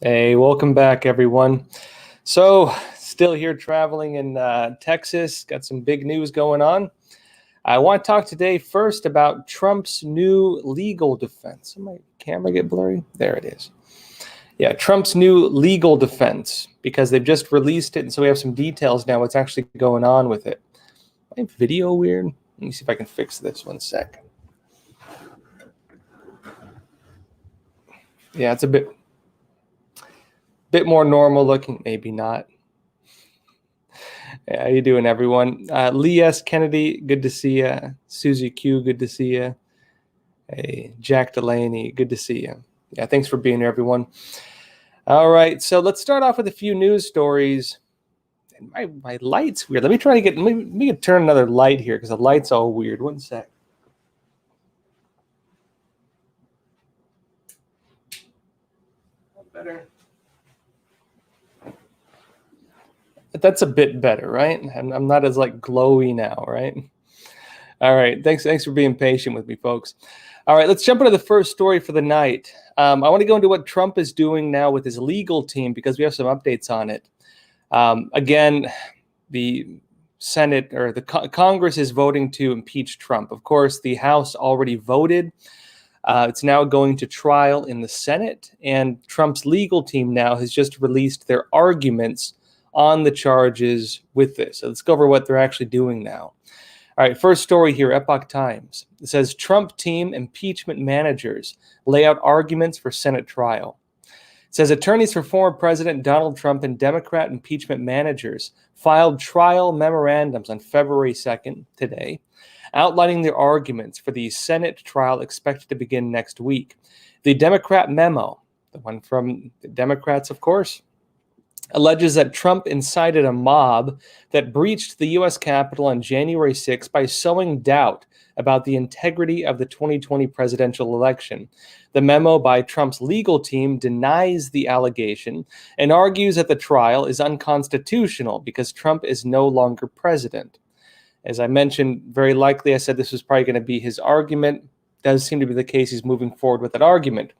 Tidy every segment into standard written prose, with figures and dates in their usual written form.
Hey, welcome back, everyone. So, still here traveling in Texas. Got some big news going on. I want to talk today first about Trump's new legal defense. Did my camera get blurry? There it is. Yeah, Trump's new legal defense, because they've just released it, and so we have some details now what's actually going on with it. My video weird? Let me see if I can fix this 1 second. Yeah, it's a bit more normal looking, maybe not. How you doing, everyone? Lee S. Kennedy, good to see you. Susie Q, good to see you. Hey, Jack Delaney, good to see you. Yeah, thanks for being here, everyone. All right, so let's start off with a few news stories. My light's weird. Let me try to get. Let me turn another light here because the light's all weird. 1 sec. Better. That's a bit better, right? I'm not as glowy now, right? All right, thanks for being patient with me, folks. All right, let's jump into the first story for the night. I want to go into what Trump is doing now with his legal team because we have some updates on it. Again, the Senate or the Congress is voting to impeach Trump. Of course, the House already voted. It's now going to trial in the Senate, and Trump's legal team now has just released their arguments on the charges with this. So let's go over what they're actually doing now. All right, first story here, Epoch Times. It says Trump team impeachment managers lay out arguments for Senate trial. It says attorneys for former President Donald Trump and Democrat impeachment managers filed trial memorandums on February 2nd, today, outlining their arguments for the Senate trial expected to begin next week. The Democrat memo, the one from the Democrats, of course, alleges that Trump incited a mob that breached the U.S. Capitol on January 6 by sowing doubt about the integrity of the 2020 presidential election. The memo by Trump's legal team denies the allegation and argues that the trial is unconstitutional because Trump is no longer president. As I mentioned, very likely I said this was probably going to be his argument. Does seem to be the case. He's moving forward with that argument.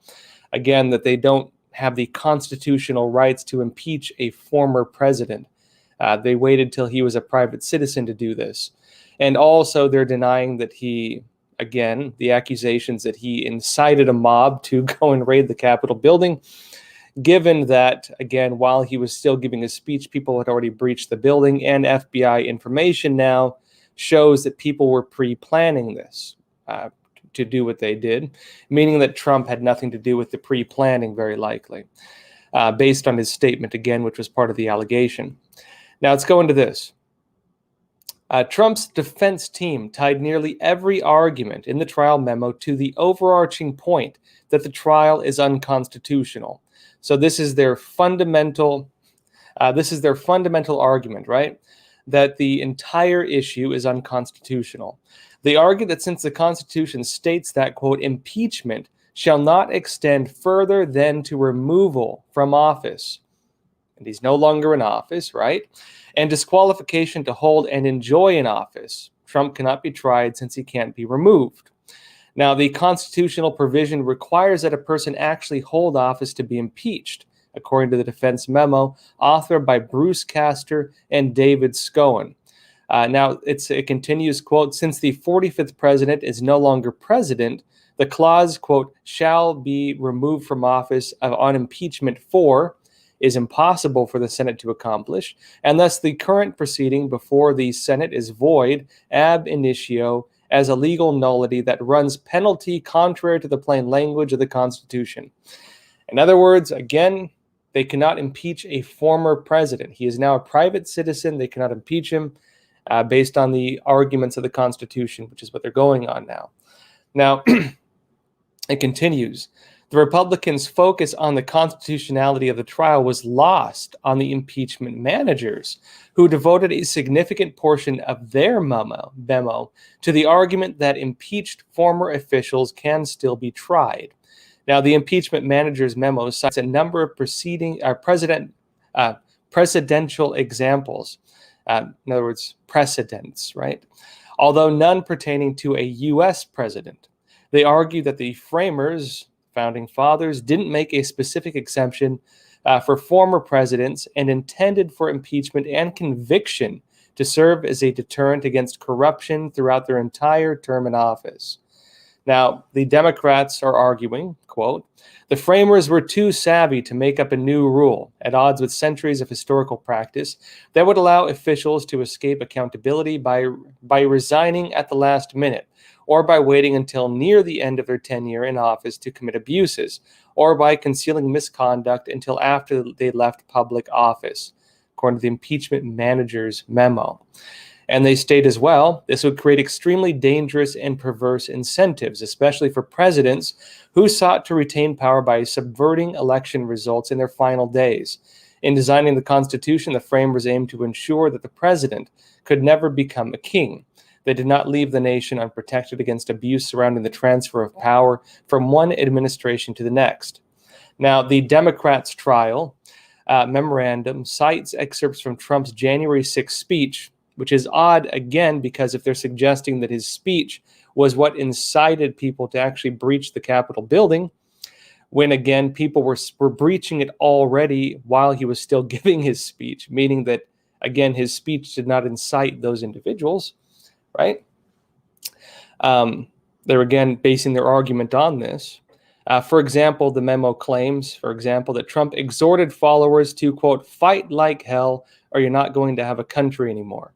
Again, that they don't have the constitutional rights to impeach a former president. They waited till he was a private citizen to do this. And also they're denying that he, again, the accusations that he incited a mob to go and raid the Capitol building, given that, again, while he was still giving his speech, people had already breached the building, and FBI information now shows that people were pre-planning this to do what they did, meaning that Trump had nothing to do with the pre-planning, very likely, based on his statement, again, which was part of the allegation. Now, let's go into this. Trump's defense team tied nearly every argument in the trial memo to the overarching point that the trial is unconstitutional. So this is their fundamental argument, right? That the entire issue is unconstitutional. They argue that since the Constitution states that, quote, impeachment shall not extend further than to removal from office, and he's no longer in office, right? And disqualification to hold and enjoy an office, Trump cannot be tried since he can't be removed. Now, the constitutional provision requires that a person actually hold office to be impeached, according to the defense memo authored by Bruce Castor and David Scowen. Now, it continues, quote, since the 45th president is no longer president, the clause, quote, shall be removed from office on impeachment for is impossible for the Senate to accomplish, and thus the current proceeding before the Senate is void ab initio as a legal nullity that runs penalty contrary to the plain language of the Constitution. In other words, again, they cannot impeach a former president. He is now a private citizen. They cannot impeach him based on the arguments of the Constitution, which is what they're going on now. Now, it continues. The Republicans' focus on the constitutionality of the trial was lost on the impeachment managers, who devoted a significant portion of their memo to the argument that impeached former officials can still be tried. Now, the impeachment manager's memo cites a number of presidential examples. In other words, precedents, right? Although none pertaining to a U.S. president. They argue that the framers, founding fathers, didn't make a specific exemption for former presidents and intended for impeachment and conviction to serve as a deterrent against corruption throughout their entire term in office. Now, the Democrats are arguing, quote, the framers were too savvy to make up a new rule at odds with centuries of historical practice that would allow officials to escape accountability by resigning at the last minute, or by waiting until near the end of their tenure in office to commit abuses, or by concealing misconduct until after they left public office, according to the impeachment manager's memo. And they state as well, this would create extremely dangerous and perverse incentives, especially for presidents who sought to retain power by subverting election results in their final days. In designing the Constitution, the framers aimed to ensure that the president could never become a king. They did not leave the nation unprotected against abuse surrounding the transfer of power from one administration to the next. Now, the Democrats' trial memorandum cites excerpts from Trump's January 6th speech, which is odd, again, because if they're suggesting that his speech was what incited people to actually breach the Capitol building, when, again, people were breaching it already while he was still giving his speech, meaning that, again, his speech did not incite those individuals, right? They're, again, basing their argument on this. For example, the memo claims, for example, that Trump exhorted followers to, quote, fight like hell or you're not going to have a country anymore.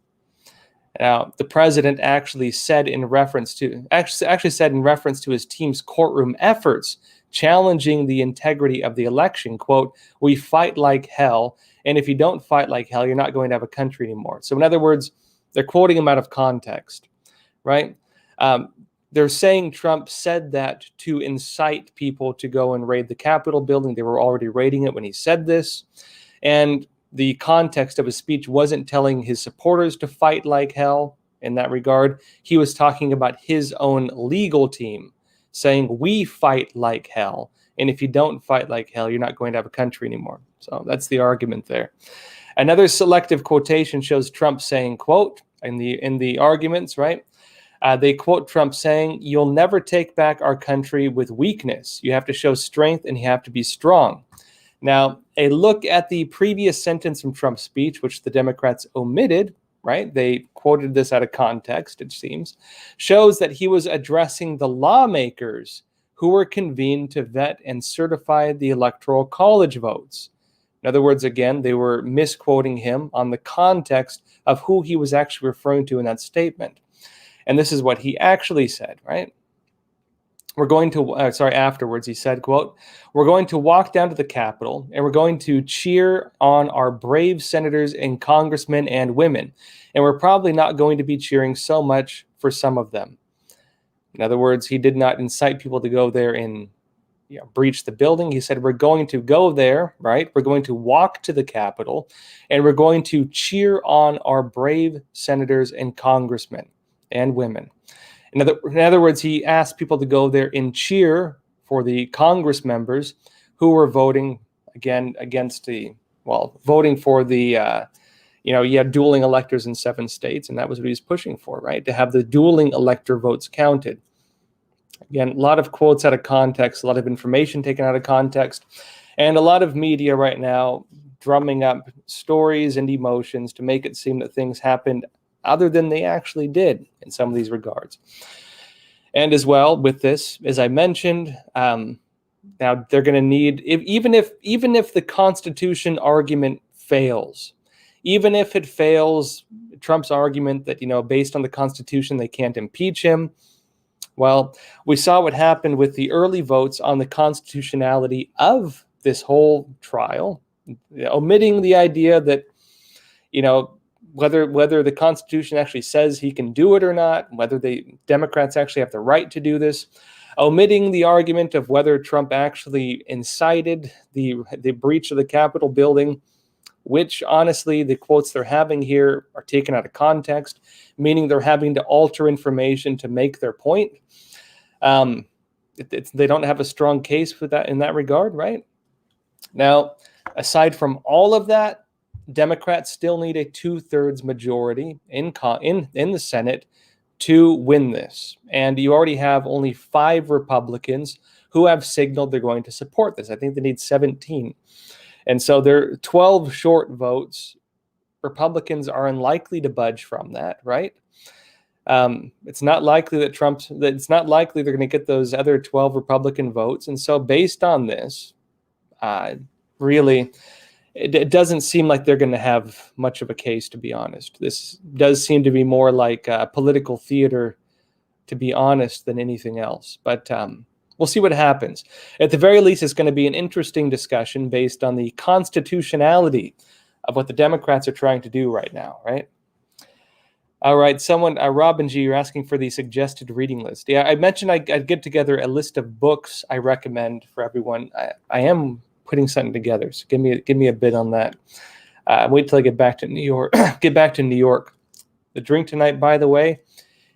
Now, the president actually said in reference to his team's courtroom efforts challenging the integrity of the election, quote, we fight like hell, and if you don't fight like hell, you're not going to have a country anymore. So in other words, they're quoting him out of context, right? They're saying Trump said that to incite people to go and raid the Capitol building. They were already raiding it when he said this. And the context of his speech wasn't telling his supporters to fight like hell in that regard. He was talking about his own legal team, saying, we fight like hell. And if you don't fight like hell, you're not going to have a country anymore. So that's the argument there. Another selective quotation shows Trump saying, quote, in the arguments, right? They quote Trump saying, you'll never take back our country with weakness. You have to show strength and you have to be strong. Now, a look at the previous sentence from Trump's speech, which the Democrats omitted, right? They quoted this out of context, it seems, shows that he was addressing the lawmakers who were convened to vet and certify the Electoral College votes. In other words, again, they were misquoting him on the context of who he was actually referring to in that statement. And this is what he actually said, right? Afterwards, he said, quote, we're going to walk down to the Capitol and we're going to cheer on our brave senators and congressmen and women. And we're probably not going to be cheering so much for some of them. In other words, he did not incite people to go there and breach the building. He said, we're going to go there, right? We're going to walk to the Capitol and we're going to cheer on our brave senators and congressmen and women. In other words, he asked people to go there and cheer for the Congress members who were voting voting for the, you had dueling electors in 7 states, and that was what he was pushing for, right? To have the dueling elector votes counted. Again, a lot of quotes out of context, a lot of information taken out of context, and a lot of media right now drumming up stories and emotions to make it seem that things happened other than they actually did in some of these regards. And as well with this, as I mentioned, now they're going to need, even if the Constitution argument fails, even if it fails, Trump's argument that, based on the Constitution, they can't impeach him. Well, we saw what happened with the early votes on the constitutionality of this whole trial, omitting the idea that, whether the Constitution actually says he can do it or not, whether the Democrats actually have the right to do this, omitting the argument of whether Trump actually incited the breach of the Capitol building, which honestly the quotes they're having here are taken out of context, meaning they're having to alter information to make their point. They don't have a strong case for that in that regard, right? Now, aside from all of that, Democrats still need a 2/3 majority in the Senate to win this. And you already have only 5 Republicans who have signaled they're going to support this. I think they need 17. And so there are 12 short votes. Republicans are unlikely to budge from that, right? It's not likely that it's not likely they're going to get those other 12 Republican votes. And so based on this, really, it doesn't seem like they're going to have much of a case, to be honest. This does seem to be more like political theater, to be honest, than anything else. But we'll see what happens. At the very least, it's going to be an interesting discussion based on the constitutionality of what the Democrats are trying to do right now, right? All right, Robin G, you're asking for the suggested reading list. Yeah, I mentioned I'd get together a list of books I recommend for everyone. I am putting something together, so give me a bit on that. Wait till I get back to New York. The drink tonight, by the way,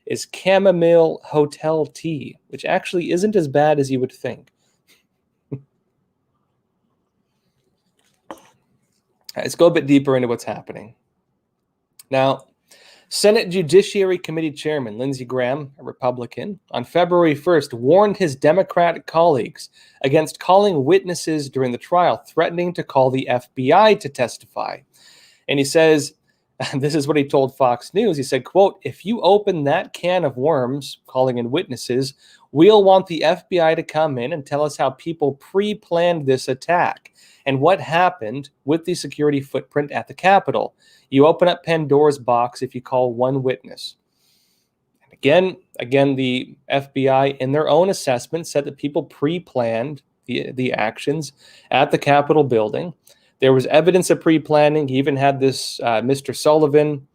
is chamomile hotel tea, which actually isn't as bad as you would think. Let's go a bit deeper into what's happening. Now, Senate Judiciary Committee Chairman Lindsey Graham, a Republican, on February 1st warned his Democratic colleagues against calling witnesses during the trial, threatening to call the FBI to testify. And he says, this is what he told Fox News. He said, quote, "If you open that can of worms, calling in witnesses, we'll want the FBI to come in and tell us how people pre-planned this attack and what happened with the security footprint at the Capitol. You open up Pandora's box if you call one witness." And again, the FBI, in their own assessment, said that people pre-planned the actions at the Capitol building. There was evidence of pre-planning. He even had this Mr. Sullivan.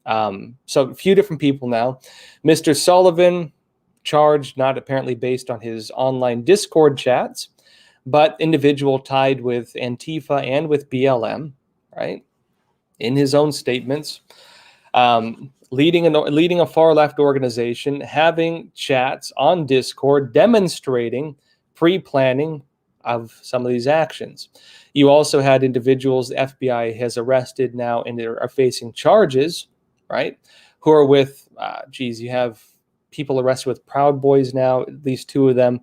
So a few different people now. Mr. Sullivan charged, not apparently based on his online Discord chats, but individual tied with Antifa and with BLM, right? In his own statements, leading a far-left organization, having chats on Discord demonstrating pre-planning of some of these actions. You also had individuals the FBI has arrested now and are facing charges, right? Who are with, you have people arrested with Proud Boys now, at least two of them,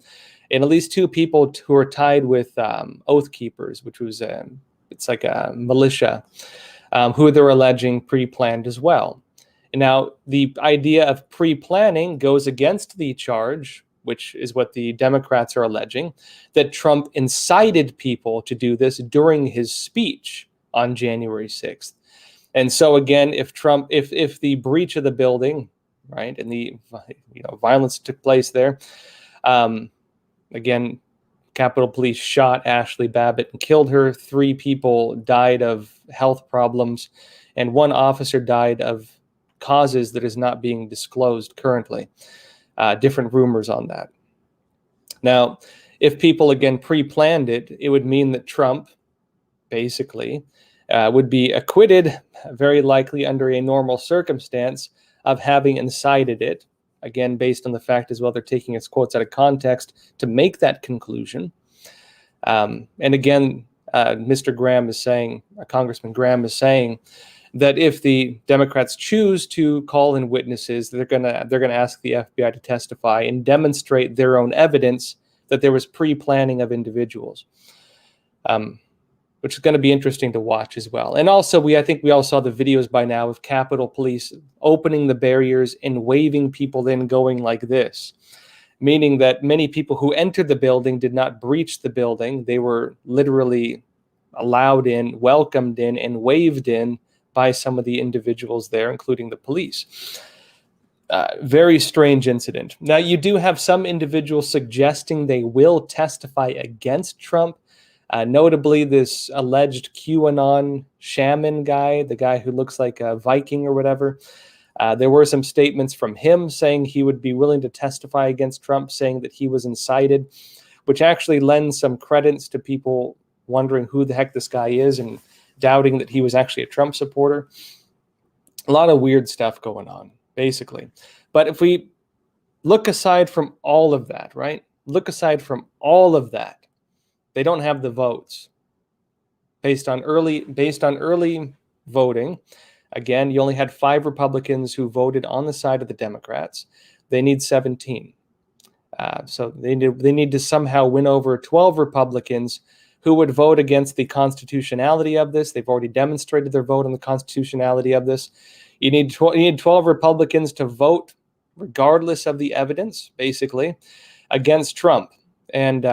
and at least two people who are tied with Oath Keepers, which was it's like a militia, who they're alleging pre-planned as well. And now the idea of pre-planning goes against the charge, which is what the Democrats are alleging, that Trump incited people to do this during his speech on January 6th. And so again, if the breach of the building, right, and the violence took place there, again, Capitol Police shot Ashley Babbitt and killed her. 3 people died of health problems, and 1 officer died of causes that is not being disclosed currently. Different rumors on that. Now, if people, again, pre-planned it, it would mean that Trump, basically, would be acquitted, very likely under a normal circumstance, of having incited it. Again, based on the fact as well, they're taking his quotes out of context to make that conclusion. And again, Mr. Graham is saying, Congressman Graham is saying, that if the Democrats choose to call in witnesses, they're gonna ask the FBI to testify and demonstrate their own evidence that there was pre-planning of individuals, which is going to be interesting to watch as well. And also, I think we all saw the videos by now of Capitol Police opening the barriers and waving people in, going like this, meaning that many people who entered the building did not breach the building. They were literally allowed in, welcomed in, and waved in by some of the individuals there, including the police. Very strange incident. Now, you do have some individuals suggesting they will testify against Trump, notably this alleged QAnon shaman guy, the guy who looks like a Viking or whatever. There were some statements from him saying he would be willing to testify against Trump, saying that he was incited, which actually lends some credence to people wondering who the heck this guy is and doubting that he was actually a Trump supporter. A lot of weird stuff going on, basically. But if we look aside from all of that, right? Look aside from all of that, they don't have the votes. Based on early voting, again, you only had 5 Republicans who voted on the side of the Democrats. They need 17. So they need to somehow win over 12 Republicans who would vote against the constitutionality of this. They've already demonstrated their vote on the constitutionality of this. You need 12 Republicans to vote, regardless of the evidence, basically, against Trump. And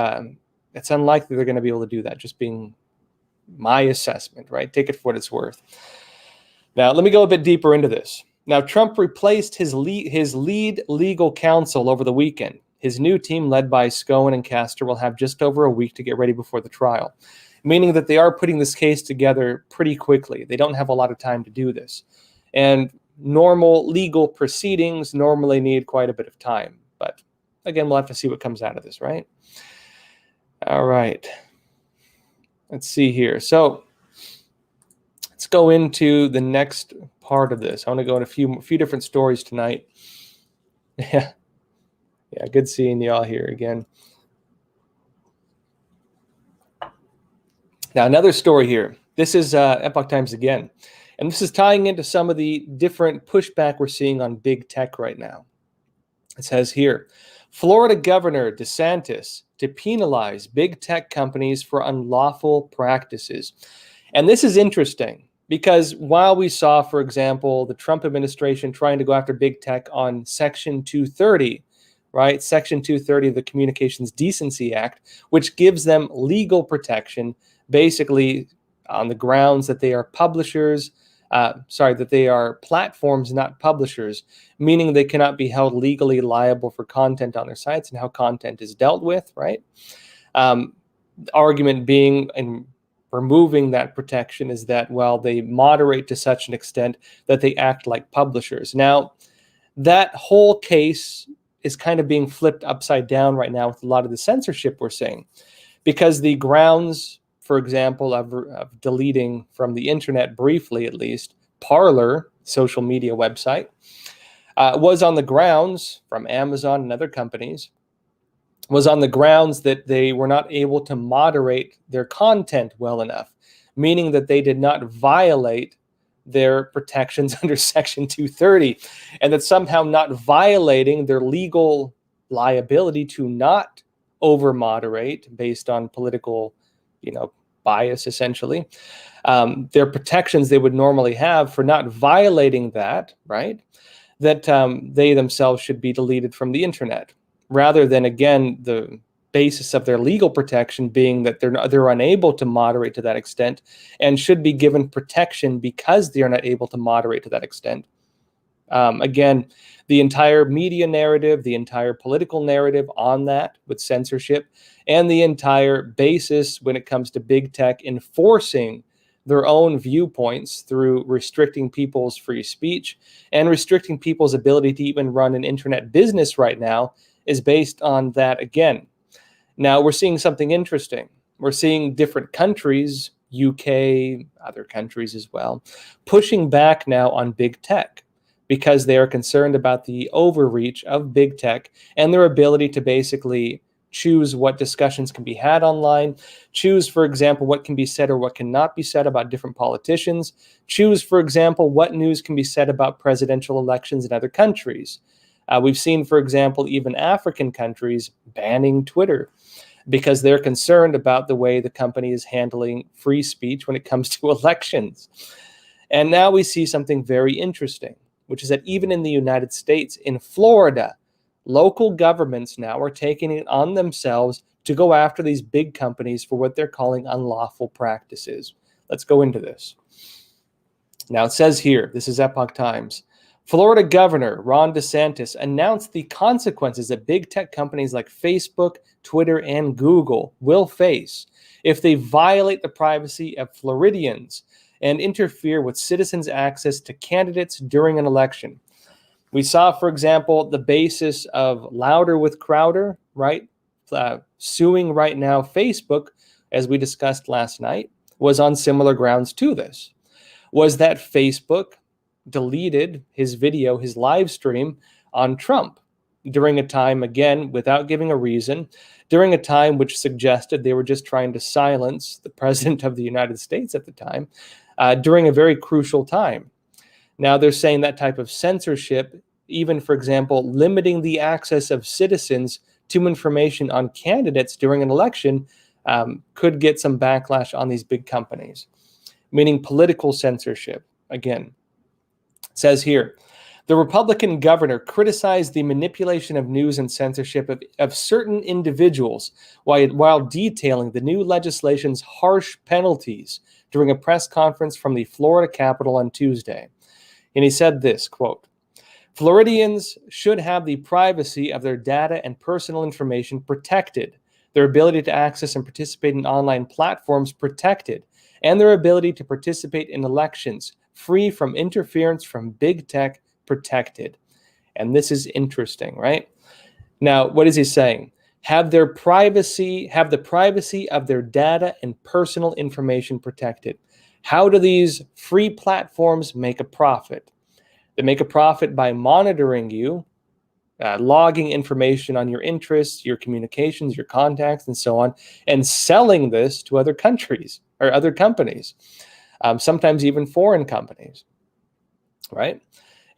it's unlikely they're going to be able to do that, just being my assessment, right? Take it for what it's worth. Now, let me go a bit deeper into this. Now, Trump replaced his lead legal counsel over the weekend. His new team, led by Scowen and Castor, will have just over a week to get ready before the trial, meaning that they are putting this case together pretty quickly. They don't have a lot of time to do this. And normal legal proceedings normally need quite a bit of time. But again, we'll have to see what comes out of this, right? All right. Let's see here. So let's go into the next part of this. I want to go in a few different stories tonight. Yeah, good seeing you all here again. Now, another story here. This is Epoch Times again. And this is tying into some of the different pushback we're seeing on big tech right now. It says here, Florida Governor DeSantis to penalize big tech companies for unlawful practices. And this is interesting because while we saw, for example, the Trump administration trying to go after big tech on Section 230, right? Section 230 of the Communications Decency Act, which gives them legal protection, basically on the grounds that they are publishers, that they are platforms, not publishers, meaning they cannot be held legally liable for content on their sites and how content is dealt with, right? The argument being in removing that protection is that, well, they moderate to such an extent that they act like publishers. Now, that whole case is kind of being flipped upside down right now with a lot of the censorship we're seeing, because the grounds, for example, of deleting from the internet briefly, at least, Parler, social media website, was on the grounds from Amazon and other companies, was on the grounds that they were not able to moderate their content well enough, meaning that they did not violate their protections under Section 230, and that somehow not violating their legal liability to not over moderate based on political, bias, essentially, their protections they would normally have for not violating that, right? That they themselves should be deleted from the internet, rather than, again, the basis of their legal protection being that they're unable to moderate to that extent and should be given protection because they are not able to moderate to that extent. Again, the entire media narrative, the entire political narrative on that with censorship, and the entire basis when it comes to big tech enforcing their own viewpoints through restricting people's free speech and restricting people's ability to even run an internet business right now is based on that again. Now, we're seeing something interesting. We're seeing different countries, UK, other countries as well, pushing back now on big tech because they are concerned about the overreach of big tech and their ability to basically choose what discussions can be had online, choose, for example, what can be said or what cannot be said about different politicians, choose, for example, what news can be said about presidential elections in other countries. We've seen, for example, even African countries banning Twitter because they're concerned about the way the company is handling free speech when it comes to elections. And now we see something very interesting, which is that even in the United States, in Florida, local governments now are taking it on themselves to go after these big companies for what they're calling unlawful practices. Let's go into this. Now it says here, this is Epoch Times, Florida Governor Ron DeSantis announced the consequences that big tech companies like Facebook, Twitter, and Google will face if they violate the privacy of Floridians and interfere with citizens' access to candidates during an election. We saw, for example, the basis of Louder with Crowder, right? Suing right now Facebook, as we discussed last night, was on similar grounds to this. Was that Facebook deleted his video, his live stream on Trump during a time, again, without giving a reason, during a time which suggested they were just trying to silence the president of the United States at the time, during a very crucial time. Now they're saying that type of censorship, even, for example, limiting the access of citizens to information on candidates during an election, could get some backlash on these big companies, meaning political censorship. Again, it says here, the Republican governor criticized the manipulation of news and censorship of certain individuals while detailing the new legislation's harsh penalties during a press conference from the Florida Capitol on Tuesday. And he said this, quote, Floridians should have the privacy of their data and personal information protected, their ability to access and participate in online platforms protected, and their ability to participate in elections free from interference from big tech protected. And this is interesting, right? Now, what is he saying? Have the privacy of their data and personal information protected. How do these free platforms make a profit? They make a profit by monitoring you, logging information on your interests, your communications, your contacts, and so on, and selling this to other countries or other companies, sometimes even foreign companies, right?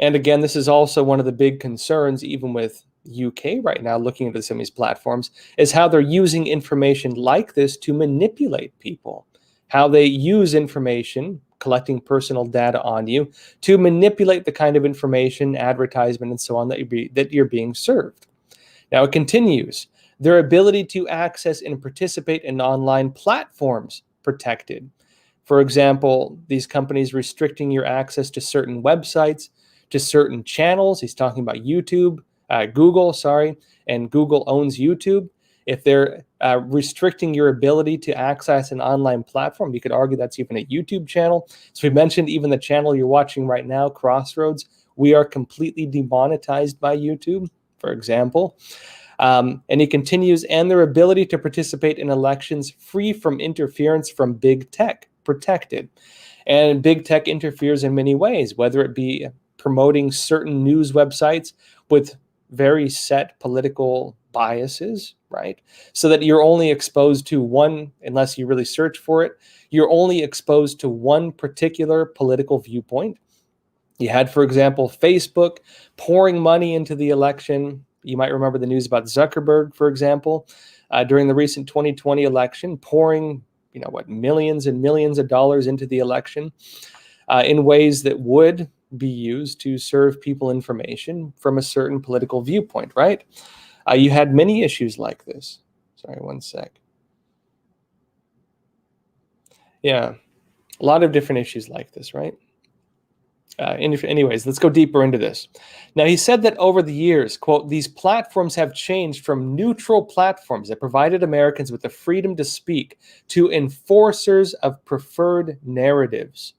And again, this is also one of the big concerns, even with UK right now, looking into some of these platforms, is how they're using information like this to manipulate people, how they use information, collecting personal data on you, to manipulate the kind of information, advertisement, and so on that you're being served. Now it continues, their ability to access and participate in online platforms protected. For example, these companies restricting your access to certain websites, to certain channels. He's talking about YouTube, Google, and Google owns YouTube. If they're restricting your ability to access an online platform, you could argue that's even a YouTube channel. So we mentioned even the channel you're watching right now, Crossroads, we are completely demonetized by YouTube, for example. And he continues, and their ability to participate in elections free from interference from big tech, protected. And big tech interferes in many ways, whether it be promoting certain news websites with very set political biases, right? So that you're only exposed to one, unless you really search for it, you're only exposed to one particular political viewpoint. You had, for example, Facebook pouring money into the election. You might remember the news about Zuckerberg, for example, during the recent 2020 election, pouring, millions and millions of dollars into the election in ways that would be used to serve people information from a certain political viewpoint, right? You had many issues like this. Sorry, one sec. Yeah, a lot of different issues like this, right? Anyways, let's go deeper into this. Now, he said that over the years, quote, these platforms have changed from neutral platforms that provided Americans with the freedom to speak to enforcers of preferred narratives.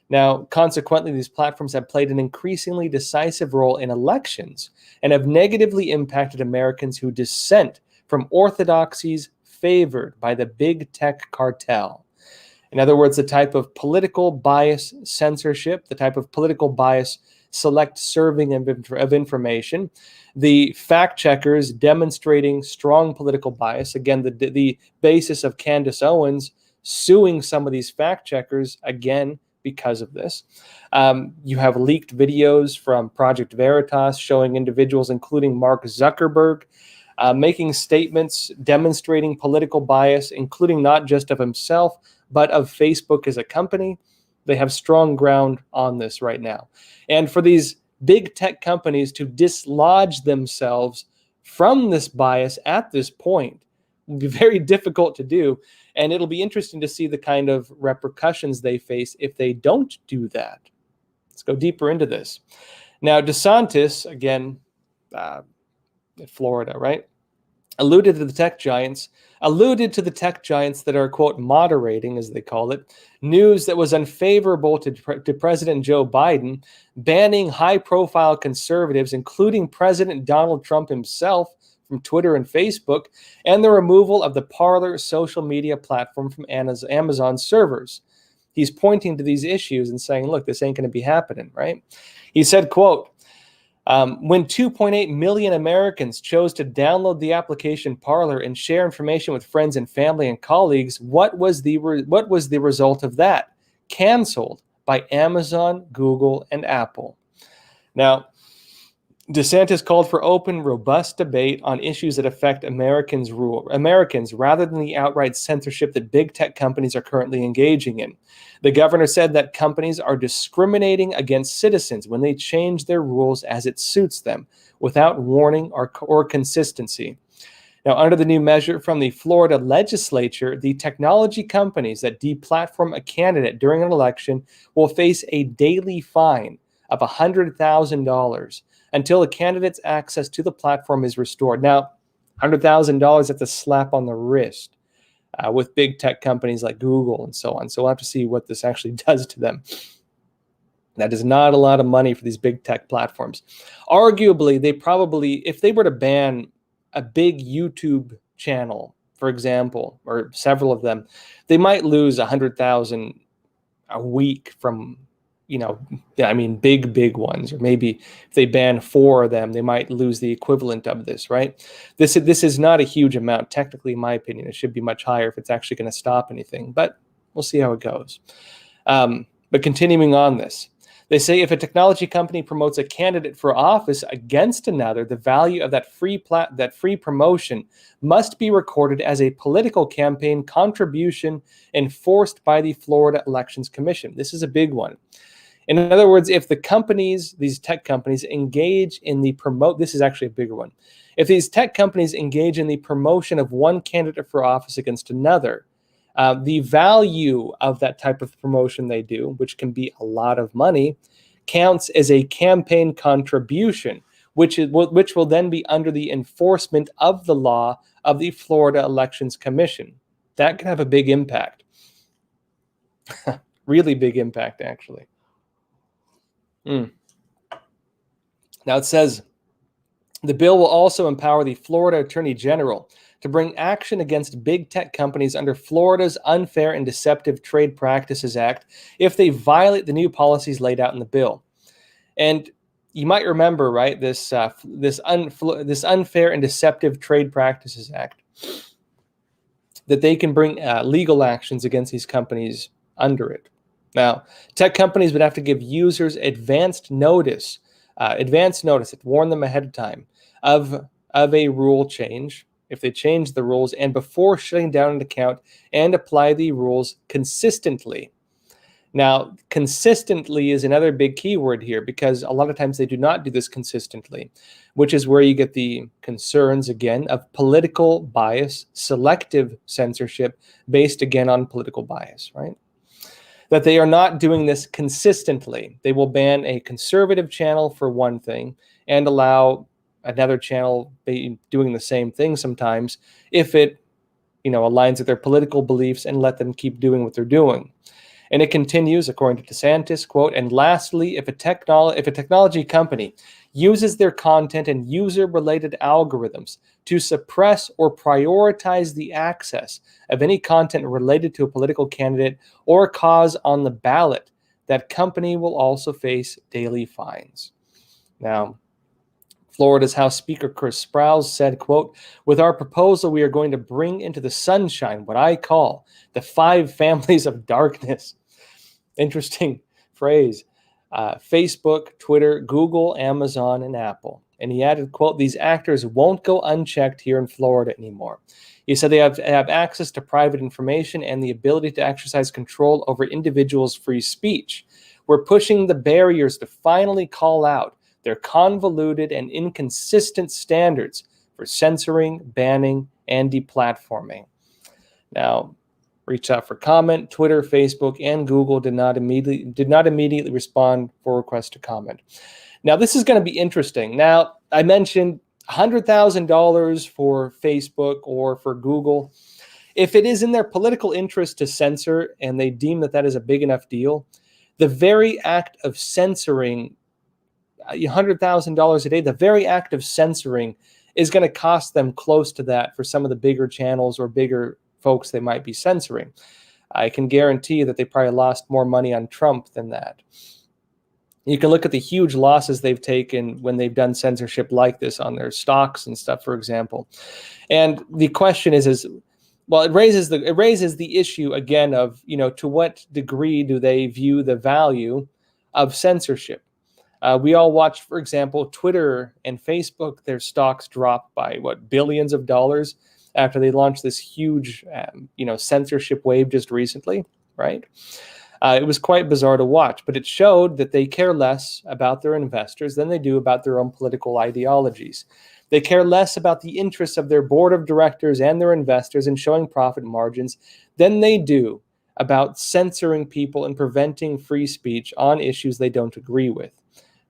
Now, consequently, these platforms have played an increasingly decisive role in elections and have negatively impacted Americans who dissent from orthodoxies favored by the big tech cartel. In other words, the type of political bias censorship, the type of political bias select serving of information, the fact checkers demonstrating strong political bias. Again, the basis of Candace Owens suing some of these fact checkers, again, because of this. You have leaked videos from Project Veritas showing individuals, including Mark Zuckerberg, making statements demonstrating political bias, including not just of himself, but of Facebook as a company. They have strong ground on this right now. And for these big tech companies to dislodge themselves from this bias at this point will be very difficult to do. And it'll be interesting to see the kind of repercussions they face if they don't do that. Let's go deeper into this. Now, DeSantis, again, Florida, right? Alluded to the tech giants that are, quote, moderating, as they call it, news that was unfavorable to President Joe Biden, banning high-profile conservatives, including President Donald Trump himself, from Twitter and Facebook, and the removal of the Parler social media platform from Amazon servers. He's pointing to these issues and saying, look, this ain't going to be happening, right? He said, quote, when 2.8 million Americans chose to download the application Parler and share information with friends and family and colleagues, what was the result of that? Canceled by Amazon, Google, and Apple. Now, DeSantis called for open, robust debate on issues that affect Americans rather than the outright censorship that big tech companies are currently engaging in. The governor said that companies are discriminating against citizens when they change their rules as it suits them, without warning or consistency. Now, under the new measure from the Florida legislature, the technology companies that deplatform a candidate during an election will face a daily fine of $100,000 until a candidate's access to the platform is restored. Now, $100,000, that's a slap on the wrist with big tech companies like Google and so on. So we'll have to see what this actually does to them. That is not a lot of money for these big tech platforms. Arguably, they probably, if they were to ban a big YouTube channel, for example, or several of them, they might lose 100,000 a week from, big ones. Or maybe if they ban 4 of them, they might lose the equivalent of this, right? This is not a huge amount. Technically, in my opinion, it should be much higher if it's actually going to stop anything, but we'll see how it goes. But continuing on this, they say if a technology company promotes a candidate for office against another, the value of that free promotion must be recorded as a political campaign contribution enforced by the Florida Elections Commission. This is a big one. In other words, if the companies, these tech companies, engage in the this is actually a bigger one. If these tech companies engage in the promotion of one candidate for office against another, the value of that type of promotion they do, which can be a lot of money, counts as a campaign contribution, which will then be under the enforcement of the law of the Florida Elections Commission. That can have a big impact. Really big impact, actually. Now it says, the bill will also empower the Florida Attorney General to bring action against big tech companies under Florida's Unfair and Deceptive Trade Practices Act if they violate the new policies laid out in the bill. And you might remember, right, this Unfair and Deceptive Trade Practices Act, that they can bring legal actions against these companies under it. Now, tech companies would have to give users advanced notice, warn them ahead of time of a rule change, if they change the rules, and before shutting down an account, and apply the rules consistently. Now, consistently is another big keyword here, because a lot of times they do not do this consistently, which is where you get the concerns, again, of political bias, selective censorship based, again, on political bias, right? That they are not doing this consistently. They will ban a conservative channel for one thing and allow another channel doing the same thing sometimes if it, aligns with their political beliefs, and let them keep doing what they're doing. And it continues, according to DeSantis, quote, and lastly, if a technology company uses their content and user-related algorithms to suppress or prioritize the access of any content related to a political candidate or cause on the ballot, that company will also face daily fines. Now, Florida's House Speaker Chris Sprouse said, quote, with our proposal, we are going to bring into the sunshine what I call the 5 families of darkness. Interesting phrase. Facebook, Twitter, Google, Amazon, and Apple. And he added, quote, these actors won't go unchecked here in Florida anymore. He said they have access to private information and the ability to exercise control over individuals' free speech. We're pushing the barriers to finally call out their convoluted and inconsistent standards for censoring, banning, and deplatforming. Now, reach out for comment. Twitter, Facebook, and Google did not immediately respond for requests to comment. Now, this is going to be interesting. Now, I mentioned $100,000 for Facebook or for Google. If it is in their political interest to censor and they deem that that is a big enough deal, the very act of censoring $100,000 a day, the very act of censoring is going to cost them close to that for some of the bigger channels or bigger folks they might be censoring. I can guarantee that they probably lost more money on Trump than that. You can look at the huge losses they've taken when they've done censorship like this on their stocks and stuff, for example. And the question is well, it raises the issue again of, to what degree do they view the value of censorship? We all watched, for example, Twitter and Facebook, their stocks dropped by billions of dollars after they launched this huge, censorship wave just recently, right? It was quite bizarre to watch, but it showed that they care less about their investors than they do about their own political ideologies. They care less about the interests of their board of directors and their investors in showing profit margins than they do about censoring people and preventing free speech on issues they don't agree with,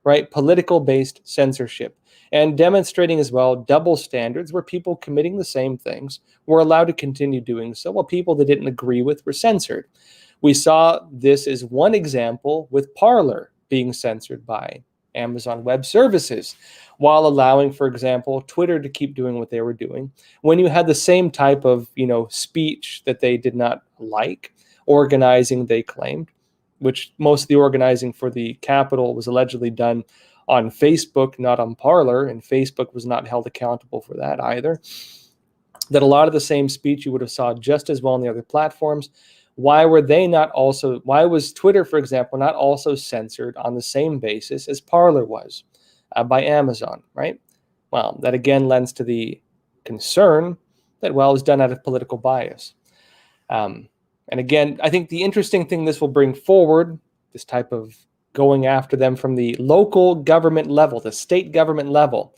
right? Political-based censorship. And demonstrating as well double standards where people committing the same things were allowed to continue doing so while people they didn't agree with were censored. We saw this as one example with Parler being censored by Amazon Web Services, while allowing, for example, Twitter to keep doing what they were doing. When you had the same type of, speech that they did not like, organizing they claimed, which most of the organizing for the Capitol was allegedly done on Facebook, not on Parler, and Facebook was not held accountable for that either. That a lot of the same speech you would have saw just as well on the other platforms. Why was Twitter, for example, not also censored on the same basis as Parler was by Amazon, right? Well, that again lends to the concern that, it was done out of political bias. And again, I think the interesting thing this will bring forward, this type of going after them from the local government level, the state government level,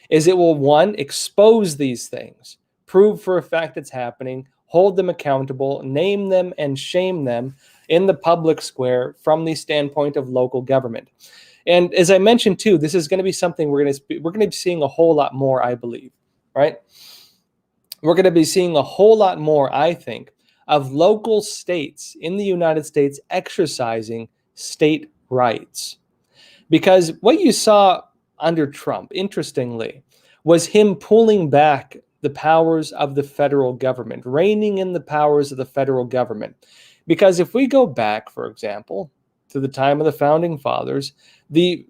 is it will, one, expose these things, prove for a fact it's happening, hold them accountable, name them and shame them in the public square from the standpoint of local government. And as I mentioned too, this is going to be something we're going to be seeing a whole lot more, I believe, right? We're going to be seeing a whole lot more, I think, of local states in the United States exercising state rights. Because what you saw under Trump, interestingly, was him pulling back the powers of the federal government, reining in the powers of the federal government. Because if we go back, for example, to the time of the Founding Fathers, the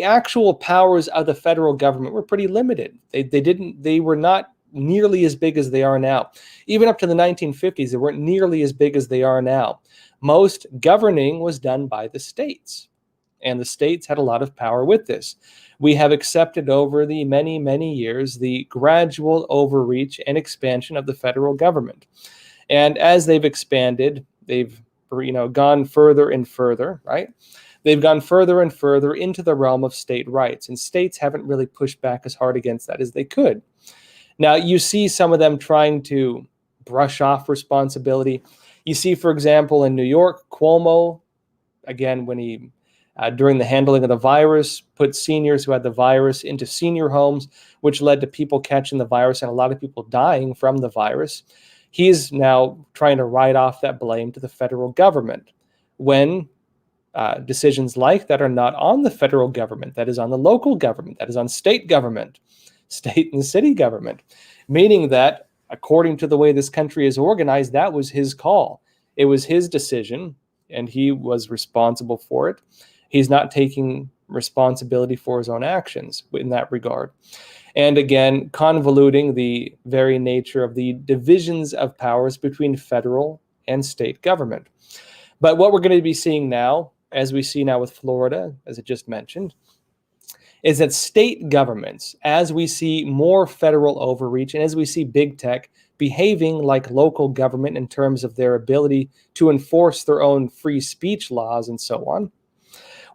actual powers of the federal government were pretty limited. They were not nearly as big as they are now. Even up to the 1950s, they weren't nearly as big as they are now. Most governing was done by the states, and the states had a lot of power with this. We have accepted over the many, many years the gradual overreach and expansion of the federal government. And as they've expanded, they've gone further and further, right? They've gone further and further into the realm of state rights, and states haven't really pushed back as hard against that as they could. Now, you see some of them trying to brush off responsibility. You see, for example, in New York, Cuomo, again, when he during the handling of the virus, put seniors who had the virus into senior homes, which led to people catching the virus and a lot of people dying from the virus. He's now trying to write off that blame to the federal government when decisions like that are not on the federal government, that is on the local government, that is on state government, state and city government, meaning that according to the way this country is organized, that was his call. It was his decision, and he was responsible for it. He's not taking responsibility for his own actions in that regard. And again, convoluting the very nature of the divisions of powers between federal and state government. But what we're going to be seeing now, as we see now with Florida, as I just mentioned, is that state governments, as we see more federal overreach and as we see big tech behaving like local government in terms of their ability to enforce their own free speech laws and so on,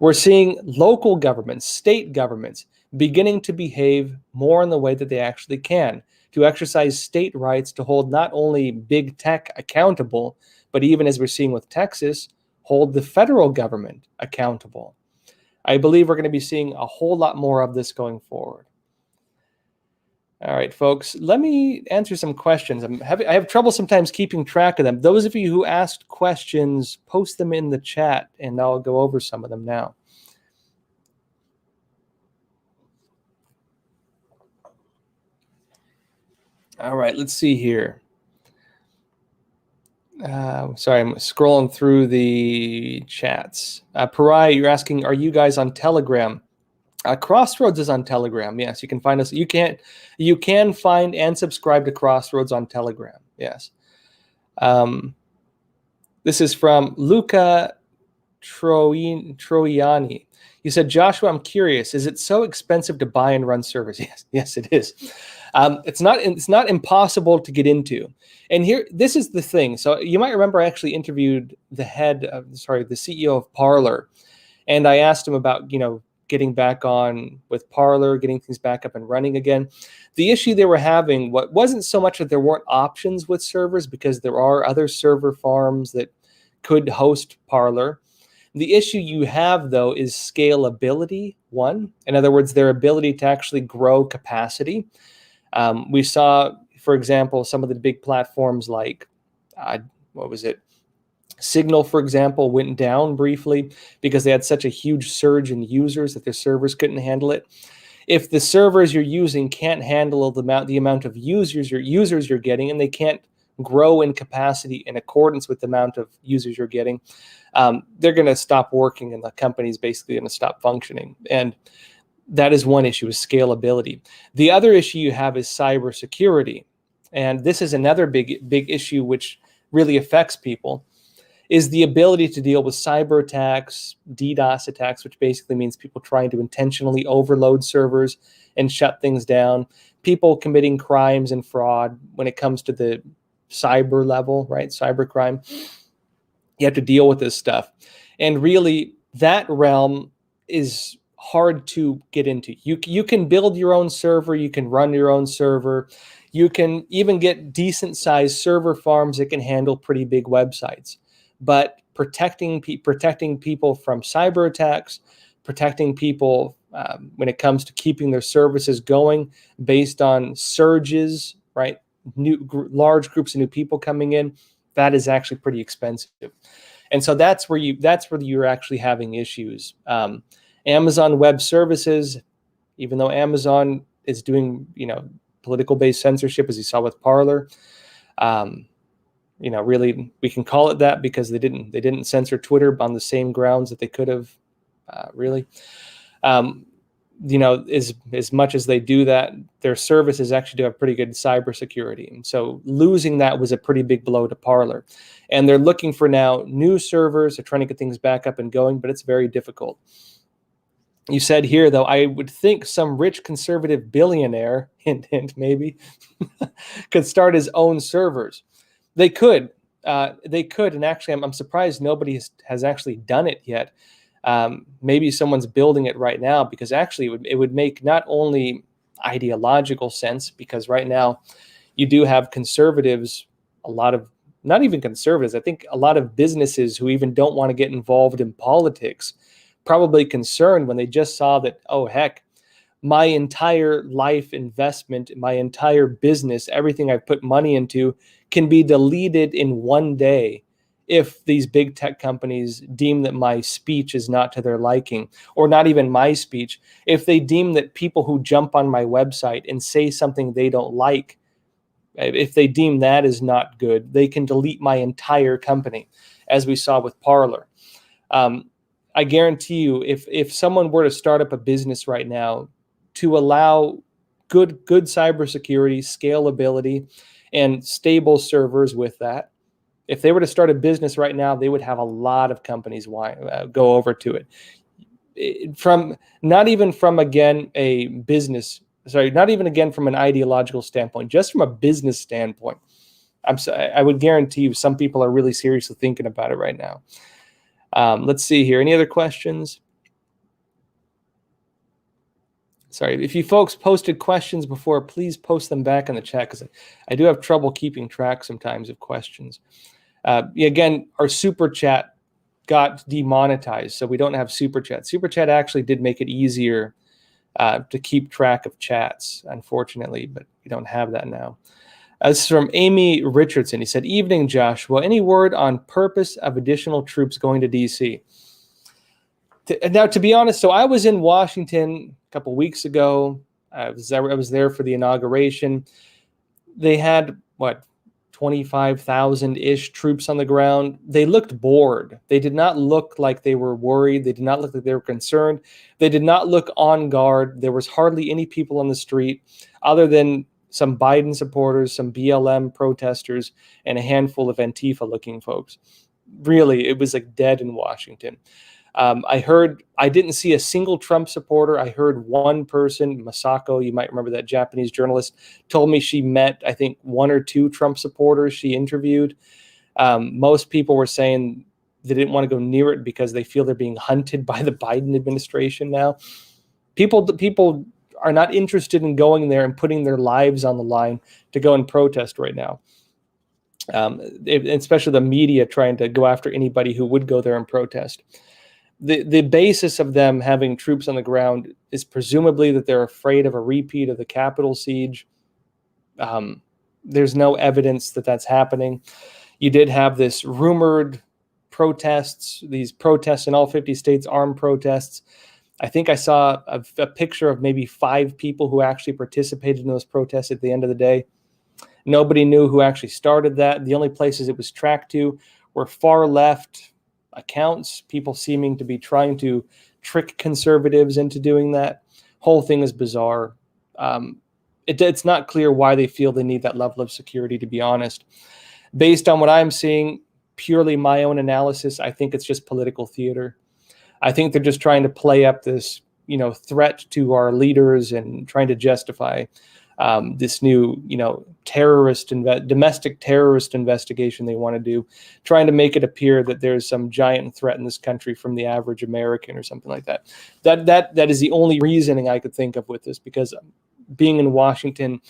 we're seeing local governments, state governments, beginning to behave more in the way that they actually can, to exercise state rights to hold not only big tech accountable, but even as we're seeing with Texas, hold the federal government accountable. I believe we're going to be seeing a whole lot more of this going forward. All right, folks, let me answer some questions. I have trouble sometimes keeping track of them. Those of you who asked questions, post them in the chat, and I'll go over some of them now. All right, let's see here. Sorry, I'm scrolling through the chats. Pariah, you're asking, are you guys on Telegram? Crossroads is on Telegram. Yes, you can find us. You can find and subscribe to Crossroads on Telegram. Yes. This is from Luca Troiani. You said, Joshua, I'm curious, is it so expensive to buy and run servers? Yes, it is. It's not impossible to get into. And here, this is the thing. So you might remember I actually interviewed the CEO of Parler, and I asked him about, getting back on with Parler, getting things back up and running again. The issue they were having wasn't so much that there weren't options with servers, because there are other server farms that could host Parler. The issue you have, though, is scalability, one. In other words, their ability to actually grow capacity. We saw, for example, some of the big platforms like, Signal, for example, went down briefly because they had such a huge surge in users that their servers couldn't handle it. If the servers you're using can't handle the amount of users you're getting, and they can't grow in capacity in accordance with the amount of users you're getting, they're going to stop working, and the company's basically going to stop functioning. And that is one issue, is scalability. The other issue you have is cybersecurity. And this is another big issue which really affects people, is the ability to deal with cyber attacks, DDoS attacks, which basically means people trying to intentionally overload servers and shut things down, people committing crimes and fraud when it comes to the cyber level, right? Cybercrime. You have to deal with this stuff. And really, that realm is hard to get into. You can build your own server, you can run your own server, you can even get decent sized server farms that can handle pretty big websites. But protecting people from cyber attacks, protecting people when it comes to keeping their services going based on surges, right? Large groups of new people coming in, that is actually pretty expensive. And so that's where you're actually having issues. Amazon Web Services, even though Amazon is doing, political-based censorship, as you saw with Parler, really, we can call it that because they didn't censor Twitter on the same grounds that they could have, really. As much as they do that, their services actually do have pretty good cybersecurity. And so losing that was a pretty big blow to Parler. And they're looking for now new servers. They're trying to get things back up and going, but it's very difficult. You said here, though, I would think some rich conservative billionaire, hint, maybe, could start his own servers. They could, and actually, I'm surprised nobody has actually done it yet. Maybe someone's building it right now, because actually it would make not only ideological sense, because right now you do have conservatives, not even conservatives, I think a lot of businesses who even don't want to get involved in politics, probably concerned when they just saw that, oh, heck, my entire life investment, my entire business, everything I've put money into can be deleted in one day if these big tech companies deem that my speech is not to their liking, or not even my speech. If they deem that people who jump on my website and say something they don't like, if they deem that is not good, they can delete my entire company, as we saw with Parler. I guarantee you, if someone were to start up a business right now to allow good cybersecurity, scalability, and stable servers with that, if they were to start a business right now, they would have a lot of companies go over to it. Not even from an ideological standpoint, just from a business standpoint. I would guarantee you some people are really seriously thinking about it right now. Let's see here. Any other questions? Sorry, if you folks posted questions before, please post them back in the chat, because I do have trouble keeping track sometimes of questions. Again, our super chat got demonetized, so we don't have super chat. Super chat actually did make it easier to keep track of chats, unfortunately, but we don't have that now. This is from Amy Richardson. He said, "Evening, Joshua. Any word on purpose of additional troops going to D.C.?" Now, to be honest, so I was in Washington a couple weeks ago. I was there for the inauguration. They had, 25,000-ish troops on the ground. They looked bored. They did not look like they were worried. They did not look like they were concerned. They did not look on guard. There was hardly any people on the street other than some Biden supporters, some BLM protesters, and a handful of Antifa-looking folks. really, it was like dead in Washington. I didn't see a single Trump supporter. I heard one person, Masako, you might remember that Japanese journalist, told me she met, I think, one or two Trump supporters she interviewed. Most people were saying they didn't want to go near it because they feel they're being hunted by the Biden administration now. People are not interested in going there and putting their lives on the line to go and protest right now. Especially the media trying to go after anybody who would go there and protest. The basis of them having troops on the ground is presumably that they're afraid of a repeat of the Capitol siege. There's no evidence that that's happening. You did have this rumored protests, these protests in all 50 states, armed protests. I think I saw a picture of maybe 5 people who actually participated in those protests at the end of the day. Nobody knew who actually started that. The only places it was tracked to were far left accounts, people seeming to be trying to trick conservatives into doing that. Whole thing is bizarre. It's not clear why they feel they need that level of security, to be honest. Based on what I'm seeing, purely my own analysis, I think it's just political theater. I think they're just trying to play up this, threat to our leaders and trying to justify this new, domestic terrorist investigation they want to do, trying to make it appear that there's some giant threat in this country from the average American or something like that. That is the only reasoning I could think of with this, because being in Washington,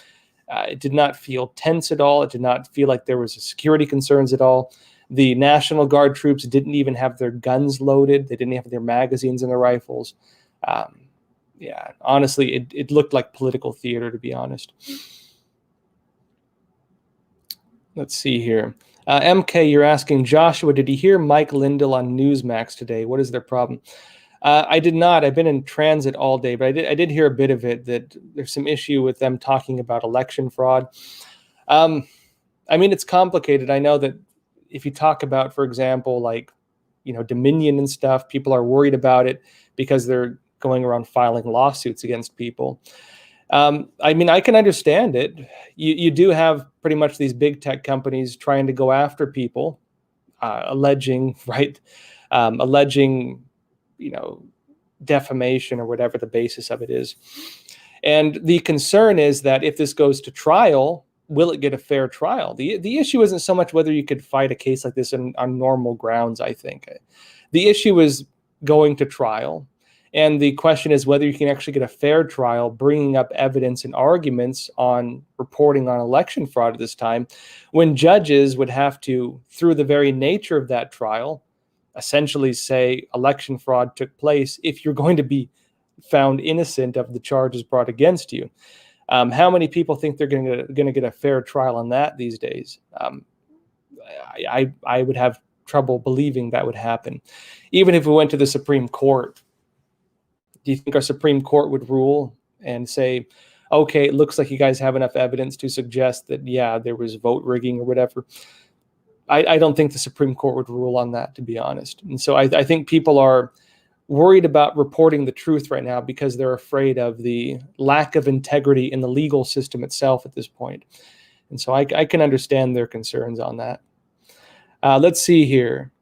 it did not feel tense at all. It did not feel like there was security concerns at all. The National Guard troops didn't even have their guns loaded. They didn't have their magazines in their rifles. Honestly, it looked like political theater, to be honest. Let's see here. MK, you're asking, Joshua, did he hear Mike Lindell on Newsmax today? What is their problem? I did not. I've been in transit all day, but I did hear a bit of it, that there's some issue with them talking about election fraud. It's complicated. I know that if you talk about, for example, Dominion and stuff, people are worried about it because they're going around filing lawsuits against people. I can understand it. You do have pretty much these big tech companies trying to go after people, alleging, defamation or whatever the basis of it is. And the concern is that if this goes to trial, will it get a fair trial? The issue isn't so much whether you could fight a case like this on normal grounds, I think. The issue is going to trial. And the question is whether you can actually get a fair trial, bringing up evidence and arguments on reporting on election fraud at this time, when judges would have to, through the very nature of that trial, essentially say election fraud took place if you're going to be found innocent of the charges brought against you. How many people think they're going to get a fair trial on that these days? I would have trouble believing that would happen. Even if we went to the Supreme Court, do you think our Supreme Court would rule and say, okay, it looks like you guys have enough evidence to suggest that, yeah, there was vote rigging or whatever? I don't think the Supreme Court would rule on that, to be honest. And so I think people are worried about reporting the truth right now because they're afraid of the lack of integrity in the legal system itself at this point. And so I can understand their concerns on that. Let's see here.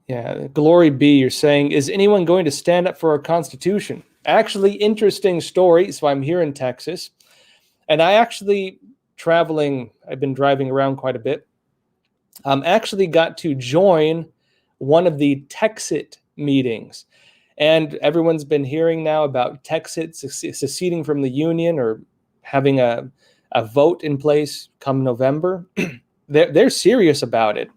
Yeah, Glory B, you're saying, is anyone going to stand up for our Constitution? Actually, interesting story. So I'm here in Texas, and I've been driving around quite a bit. Actually got to join one of the Texit meetings. And everyone's been hearing now about Texit seceding from the Union or having a vote in place come November. They're serious about it.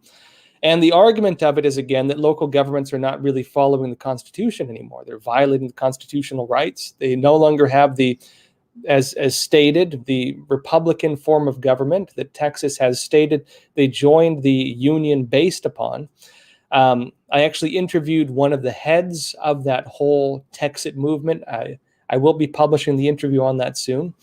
And the argument of it is, again, that local governments are not really following the Constitution anymore. They're violating the constitutional rights. They no longer have as stated, the Republican form of government that Texas has stated they joined the union based upon. I actually interviewed one of the heads of that whole Texit movement. I will be publishing the interview on that soon.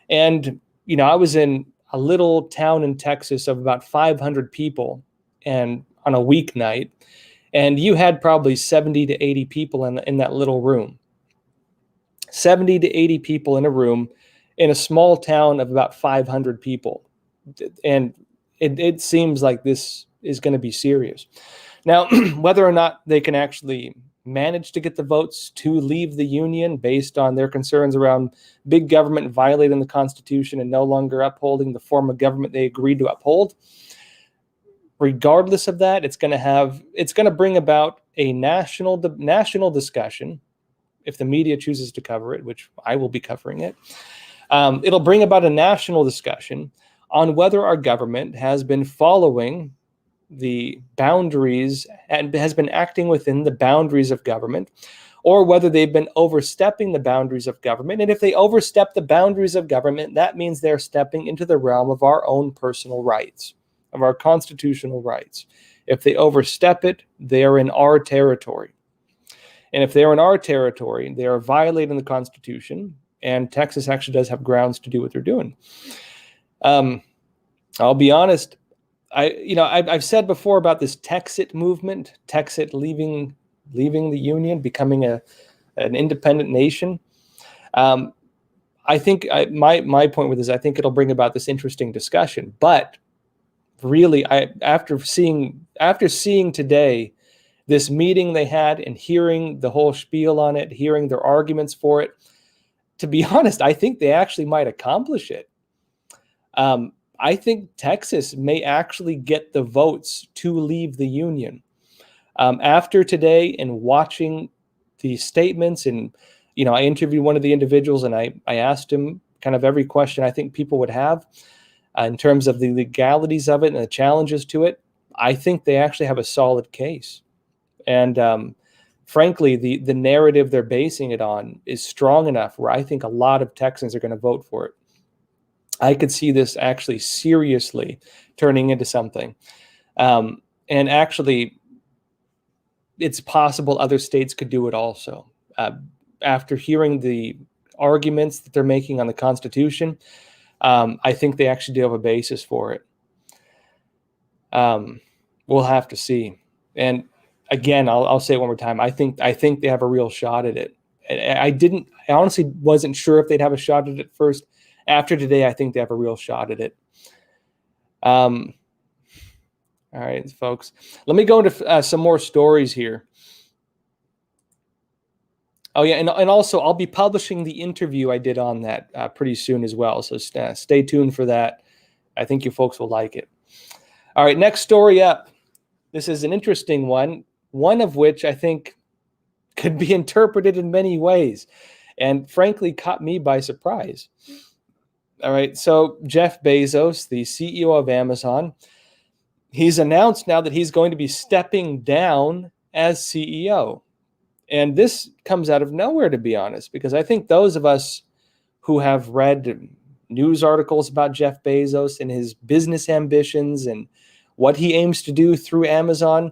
And, I was in a little town in Texas of about 500 people, and on a weeknight, and you had probably 70 to 80 people in that little room. 70 to 80 people in a room in a small town of about 500 people. And it seems like this is going to be serious. Now, whether or not they can actually manage to get the votes to leave the union based on their concerns around big government violating the Constitution and no longer upholding the form of government they agreed to uphold, regardless of that, it's going to bring about a national discussion, if the media chooses to cover it, which I will be covering it. It'll bring about a national discussion on whether our government has been following the boundaries and has been acting within the boundaries of government, or whether they've been overstepping the boundaries of government. And if they overstep the boundaries of government, that means they're stepping into the realm of our own personal rights, of our constitutional rights. If they overstep it, they are in our territory. And if they're in our territory, they are violating the Constitution, and Texas actually does have grounds to do what they're doing. I'll be honest, I've said before about this Texit movement, Texit leaving the union, becoming an independent nation. I think my point with this, I think it'll bring about this interesting discussion. But really, after seeing today this meeting they had and hearing the whole spiel on it, hearing their arguments for it, to be honest, I think they actually might accomplish it. I think Texas may actually get the votes to leave the union. After today and watching the statements, and I interviewed one of the individuals and I asked him kind of every question I think people would have in terms of the legalities of it and the challenges to it. I think they actually have a solid case. And frankly, the narrative they're basing it on is strong enough where I think a lot of Texans are going to vote for it. I could see this actually seriously turning into something. And actually, it's possible other states could do it also. After hearing the arguments that they're making on the Constitution, I think they actually do have a basis for it. We'll have to see. And again, I'll say it one more time. I think they have a real shot at it. I honestly wasn't sure if they'd have a shot at it first. After today, I think they have a real shot at it. All right, folks. Let me go into some more stories here. Oh, yeah, and also I'll be publishing the interview I did on that pretty soon as well, so stay tuned for that. I think you folks will like it. All right, next story up. This is an interesting one of which I think could be interpreted in many ways, and frankly caught me by surprise. All right, so Jeff Bezos, the CEO of Amazon, he's announced now that he's going to be stepping down as CEO. And this comes out of nowhere, to be honest, because I think those of us who have read news articles about Jeff Bezos and his business ambitions and what he aims to do through Amazon,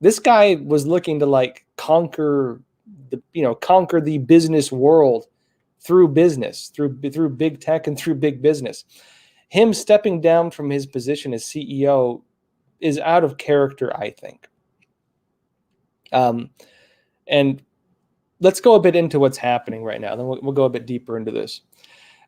this guy was looking to conquer the business world through business, through big tech and through big business. Him stepping down from his position as CEO is out of character, I think. And let's go a bit into what's happening right now. Then we'll go a bit deeper into this.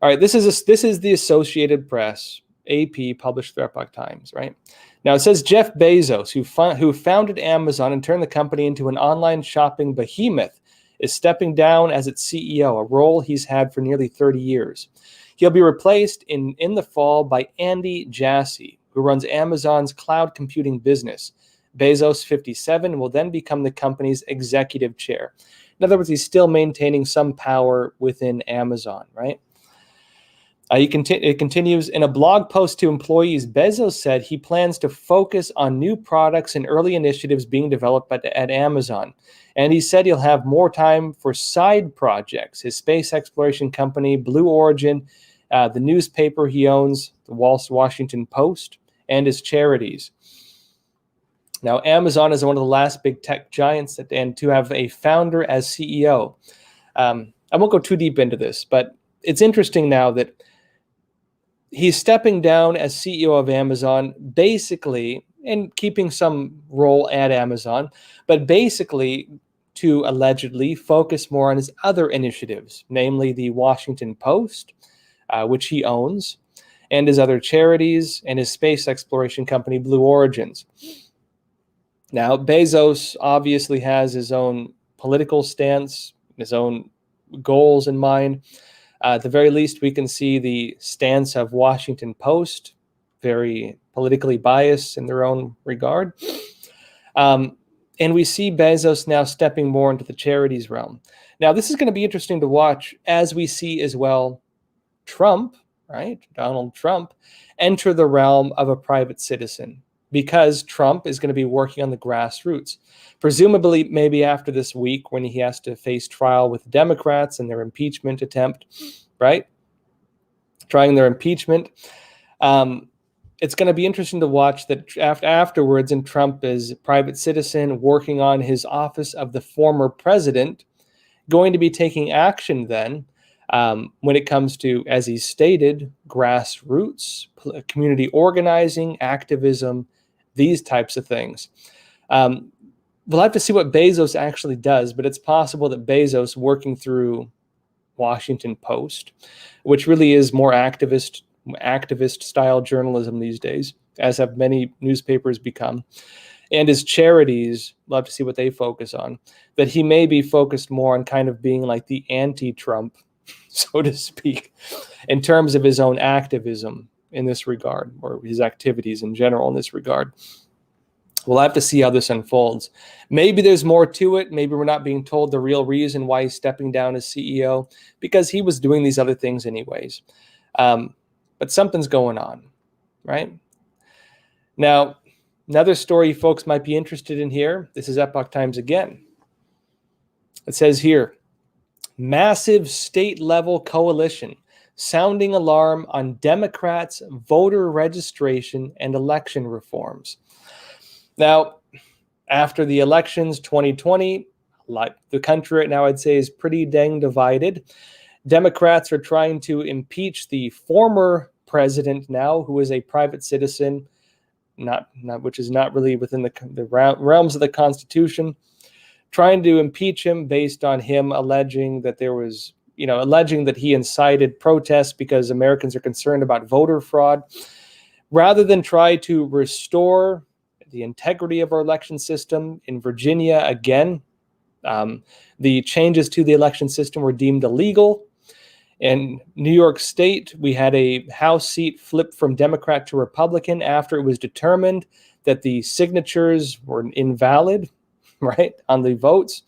All right, this is the Associated Press, AP, published through Epoch Times, right? Now it says Jeff Bezos, who founded Amazon and turned the company into an online shopping behemoth, is stepping down as its CEO, a role he's had for nearly 30 years. He'll be replaced in the fall by Andy Jassy, who runs Amazon's cloud computing business. Bezos, 57, will then become the company's executive chair. In other words, he's still maintaining some power within Amazon, right? It continues, in a blog post to employees, Bezos said he plans to focus on new products and early initiatives being developed at Amazon. And he said he'll have more time for side projects, his space exploration company, Blue Origin, the newspaper he owns, the Washington Post, and his charities. Now, Amazon is one of the last big tech giants and to have a founder as CEO. I won't go too deep into this, but it's interesting now that he's stepping down as CEO of Amazon, basically, and keeping some role at Amazon, but basically to allegedly focus more on his other initiatives, namely the Washington Post, which he owns, and his other charities, and his space exploration company, Blue Origins. Now, Bezos obviously has his own political stance, his own goals in mind. At the very least, we can see the stance of Washington Post, very politically biased in their own regard. And we see Bezos now stepping more into the charities realm. Now, this is going to be interesting to watch as we see as well Trump, right, Donald Trump, enter the realm of a private citizen, because Trump is going to be working on the grassroots. Presumably, maybe after this week when he has to face trial with Democrats and their impeachment attempt, right? Trying their impeachment. It's going to be interesting to watch that afterwards, and Trump is a private citizen working on his office of the former president, going to be taking action then when it comes to, as he stated, grassroots, community organizing, activism, these types of things. We'll have to see what Bezos actually does, but it's possible that Bezos, working through Washington Post, which really is more activist style journalism these days, as have many newspapers become, and his charities, we'll have to see what they focus on, that he may be focused more on kind of being like the anti-Trump, so to speak, in terms of his own activism in this regard, or his activities in general in this regard. We'll have to see how this unfolds. Maybe there's more to it. Maybe we're not being told the real reason why he's stepping down as CEO, because he was doing these other things anyways. But something's going on, right? Now, another story folks might be interested in here. This is Epoch Times again. It says here, massive state-level coalition sounding alarm on Democrats' voter registration and election reforms. Now, after the elections 2020, like the country right now, I'd say, is pretty dang divided. Democrats are trying to impeach the former president now, who is a private citizen, which is not really within the realms of the Constitution, trying to impeach him based on him alleging that he incited protests because Americans are concerned about voter fraud. Rather than try to restore the integrity of our election system in Virginia, again, the changes to the election system were deemed illegal. In New York State, we had a House seat flip from Democrat to Republican after it was determined that the signatures were invalid, right, on the votes.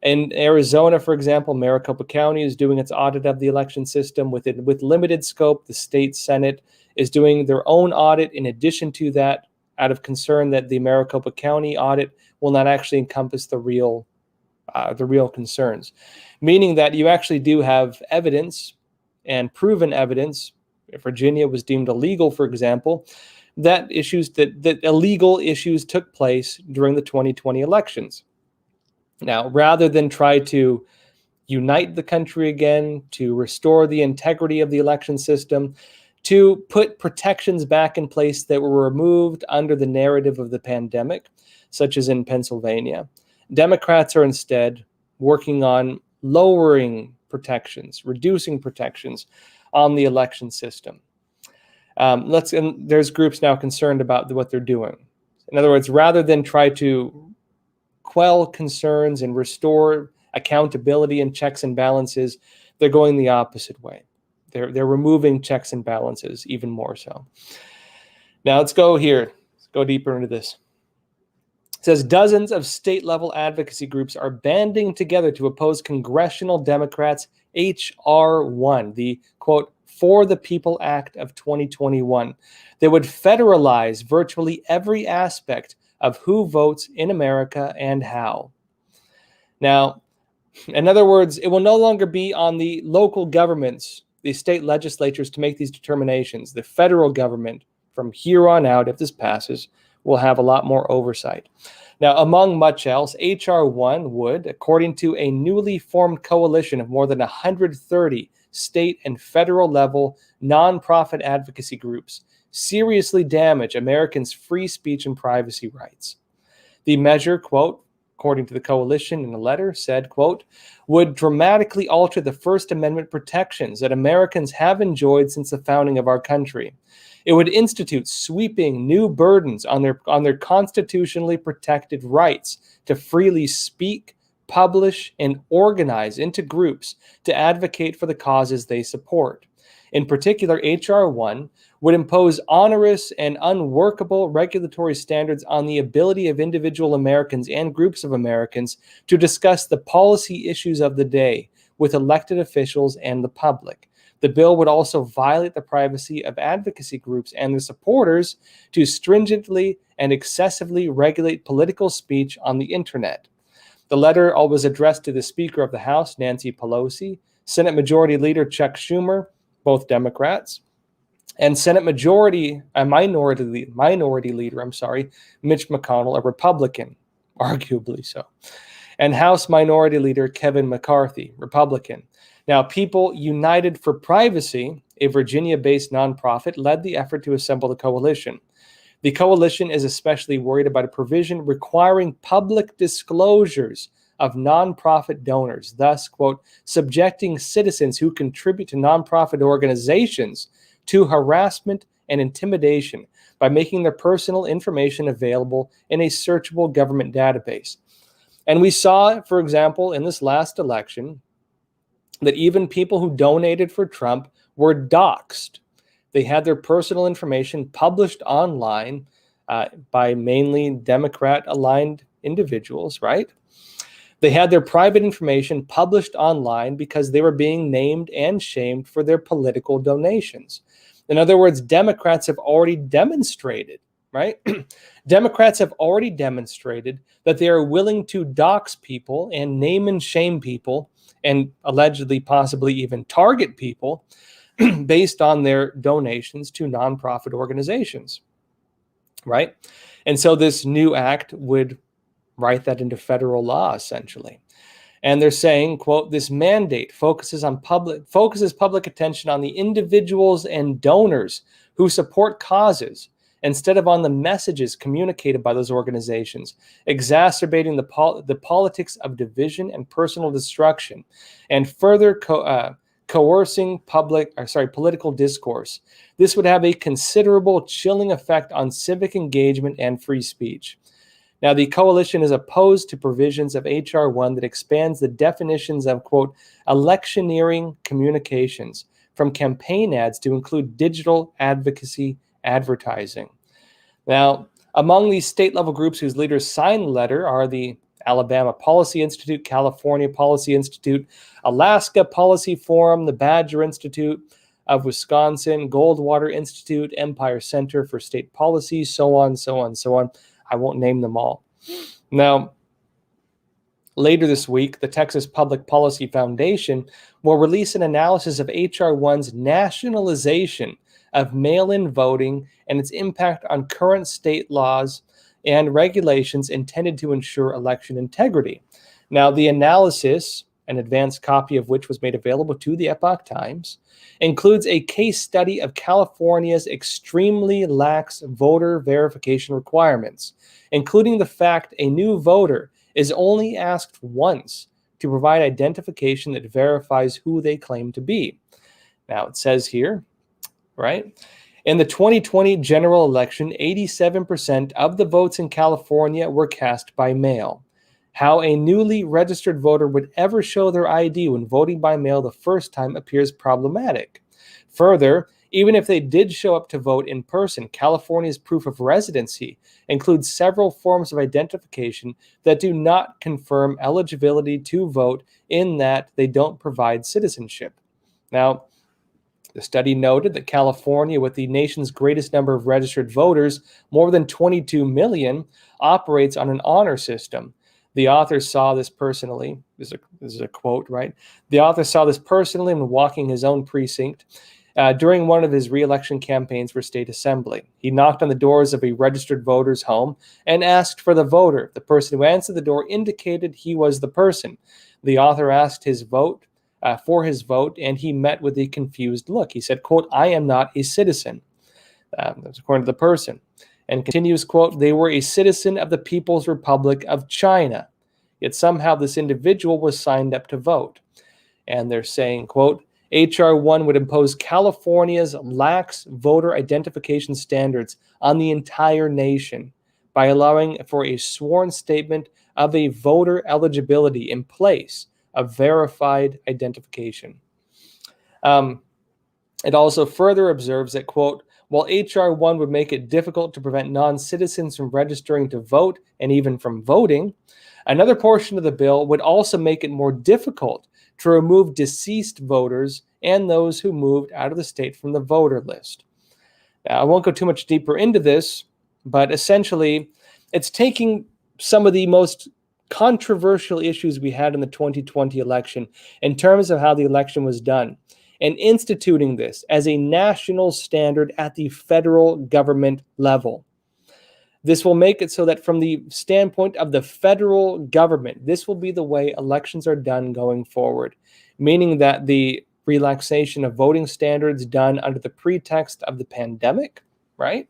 In Arizona, for example, Maricopa County is doing its audit of the election system with limited scope. The state Senate is doing their own audit in addition to that, out of concern that the Maricopa County audit will not actually encompass the real concerns, meaning that you actually do have evidence and proven evidence. If Virginia was deemed illegal, for example, that illegal issues took place during the 2020 elections. Now, rather than try to unite the country again, to restore the integrity of the election system, to put protections back in place that were removed under the narrative of the pandemic, such as in Pennsylvania, Democrats are instead working on lowering protections, reducing protections on the election system. And there's groups now concerned about what they're doing. In other words, rather than try to quell concerns and restore accountability and checks and balances, they're going the opposite way. They're removing checks and balances even more so. Now let's go here. Let's go deeper into this. It says dozens of state-level advocacy groups are banding together to oppose congressional Democrats' H.R. 1, the, quote, For the People Act of 2021, that would federalize virtually every aspect of who votes in America and how. Now, in other words, it will no longer be on the local governments, the state legislatures, to make these determinations. The federal government, from here on out, if this passes, will have a lot more oversight. Now, among much else, H.R. 1 would, according to a newly formed coalition of more than 130 state and federal level nonprofit advocacy groups, seriously damage Americans' free speech and privacy rights. The measure, quote, according to the coalition in a letter, said, quote, would dramatically alter the First Amendment protections that Americans have enjoyed since the founding of our country. It would institute sweeping new burdens on their constitutionally protected rights to freely speak, publish, and organize into groups to advocate for the causes they support. In particular, H.R. 1 would impose onerous and unworkable regulatory standards on the ability of individual Americans and groups of Americans to discuss the policy issues of the day with elected officials and the public. The bill would also violate the privacy of advocacy groups and their supporters to stringently and excessively regulate political speech on the internet. The letter was addressed to the Speaker of the House, Nancy Pelosi, Senate Majority Leader Chuck Schumer, both Democrats, and Senate Minority Leader, Mitch McConnell, a Republican, arguably so, and House Minority Leader Kevin McCarthy, Republican. Now, People United for Privacy, a Virginia-based nonprofit, led the effort to assemble the coalition. The coalition is especially worried about a provision requiring public disclosures of nonprofit donors, thus, quote, subjecting citizens who contribute to nonprofit organizations to harassment and intimidation by making their personal information available in a searchable government database. And we saw, for example, in this last election, that even people who donated for Trump were doxxed. They had their personal information published online by mainly Democrat-aligned individuals, right? They had their private information published online because they were being named and shamed for their political donations. In other words, Democrats have already demonstrated, right? Democrats have already demonstrated that they are willing to dox people and name and shame people and allegedly possibly even target people based on their donations to nonprofit organizations, right? And so this new act would write that into federal law, essentially. And they're saying, quote, this mandate focuses public attention on the individuals and donors who support causes instead of on the messages communicated by those organizations, exacerbating the politics of division and personal destruction, and further coercing political discourse. This would have a considerable chilling effect on civic engagement and free speech. Now, the coalition is opposed to provisions of H.R. 1 that expands the definitions of, quote, electioneering communications from campaign ads to include digital advocacy advertising. Now, among these state-level groups whose leaders signed the letter are the Alabama Policy Institute, California Policy Institute, Alaska Policy Forum, the Badger Institute of Wisconsin, Goldwater Institute, Empire Center for State Policy, so on, so on, so on. I won't name them all. Now, later this week, the Texas Public Policy Foundation will release an analysis of H.R. 1's nationalization of mail-in voting and its impact on current state laws and regulations intended to ensure election integrity. Now, the analysis, an advanced copy of which was made available to the Epoch Times, includes a case study of California's extremely lax voter verification requirements, including the fact a new voter is only asked once to provide identification that verifies who they claim to be. Now, it says here, right? In the 2020 general election, 87% of the votes in California were cast by mail. How a newly registered voter would ever show their ID when voting by mail the first time appears problematic. Further, even if they did show up to vote in person, California's proof of residency includes several forms of identification that do not confirm eligibility to vote, in that they don't provide citizenship. Now, the study noted that California, with the nation's greatest number of registered voters, more than 22 million, operates on an honor system. The author saw this personally. This is a quote, right? The author saw this personally when walking his own precinct during one of his re-election campaigns for state assembly. He knocked on the doors of a registered voter's home and asked for the voter. The person who answered the door indicated he was the person. The author asked for his vote, and he met with a confused look. He said, quote, I am not a citizen. That's according to the person. And continues, quote, they were a citizen of the People's Republic of China. Yet somehow this individual was signed up to vote. And they're saying, quote, H.R. 1 would impose California's lax voter identification standards on the entire nation by allowing for a sworn statement of a voter eligibility in place of verified identification. It also further observes that, quote, while H.R. 1 would make it difficult to prevent non-citizens from registering to vote and even from voting, another portion of the bill would also make it more difficult to remove deceased voters and those who moved out of the state from the voter list. Now, I won't go too much deeper into this, but essentially, it's taking some of the most controversial issues we had in the 2020 election in terms of how the election was done and instituting this as a national standard at the federal government level. This will make it so that from the standpoint of the federal government, this will be the way elections are done going forward, meaning that the relaxation of voting standards done under the pretext of the pandemic, right?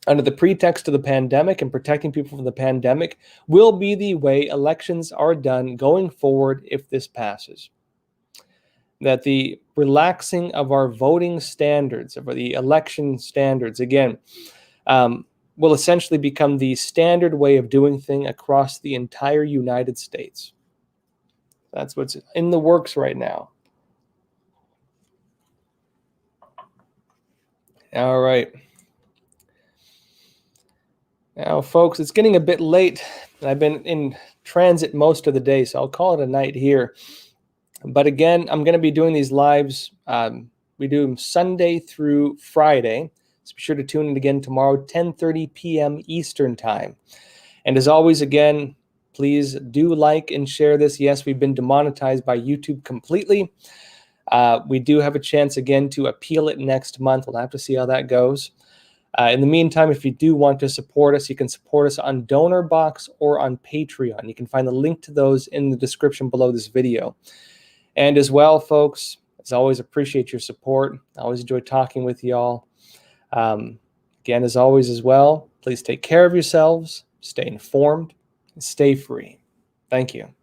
Under the pretext of the pandemic and protecting people from the pandemic will be the way elections are done going forward if this passes. That the relaxing of our voting standards, of the election standards, again, will essentially become the standard way of doing things across the entire United States. That's what's in the works right now. All right. Now, folks, it's getting a bit late. I've been in transit most of the day, so I'll call it a night here. But again, I'm going to be doing these lives. We do them Sunday through Friday. So be sure to tune in again tomorrow, 10:30 p.m. Eastern Time. And as always, again, please do like and share this. Yes, we've been demonetized by YouTube completely. We do have a chance again to appeal it next month. We'll have to see how that goes. In the meantime, if you do want to support us, you can support us on DonorBox or on Patreon. You can find the link to those in the description below this video. And as well, folks, as always, appreciate your support. I always enjoy talking with y'all. Again, as always, as well, please take care of yourselves, stay informed, and stay free. Thank you.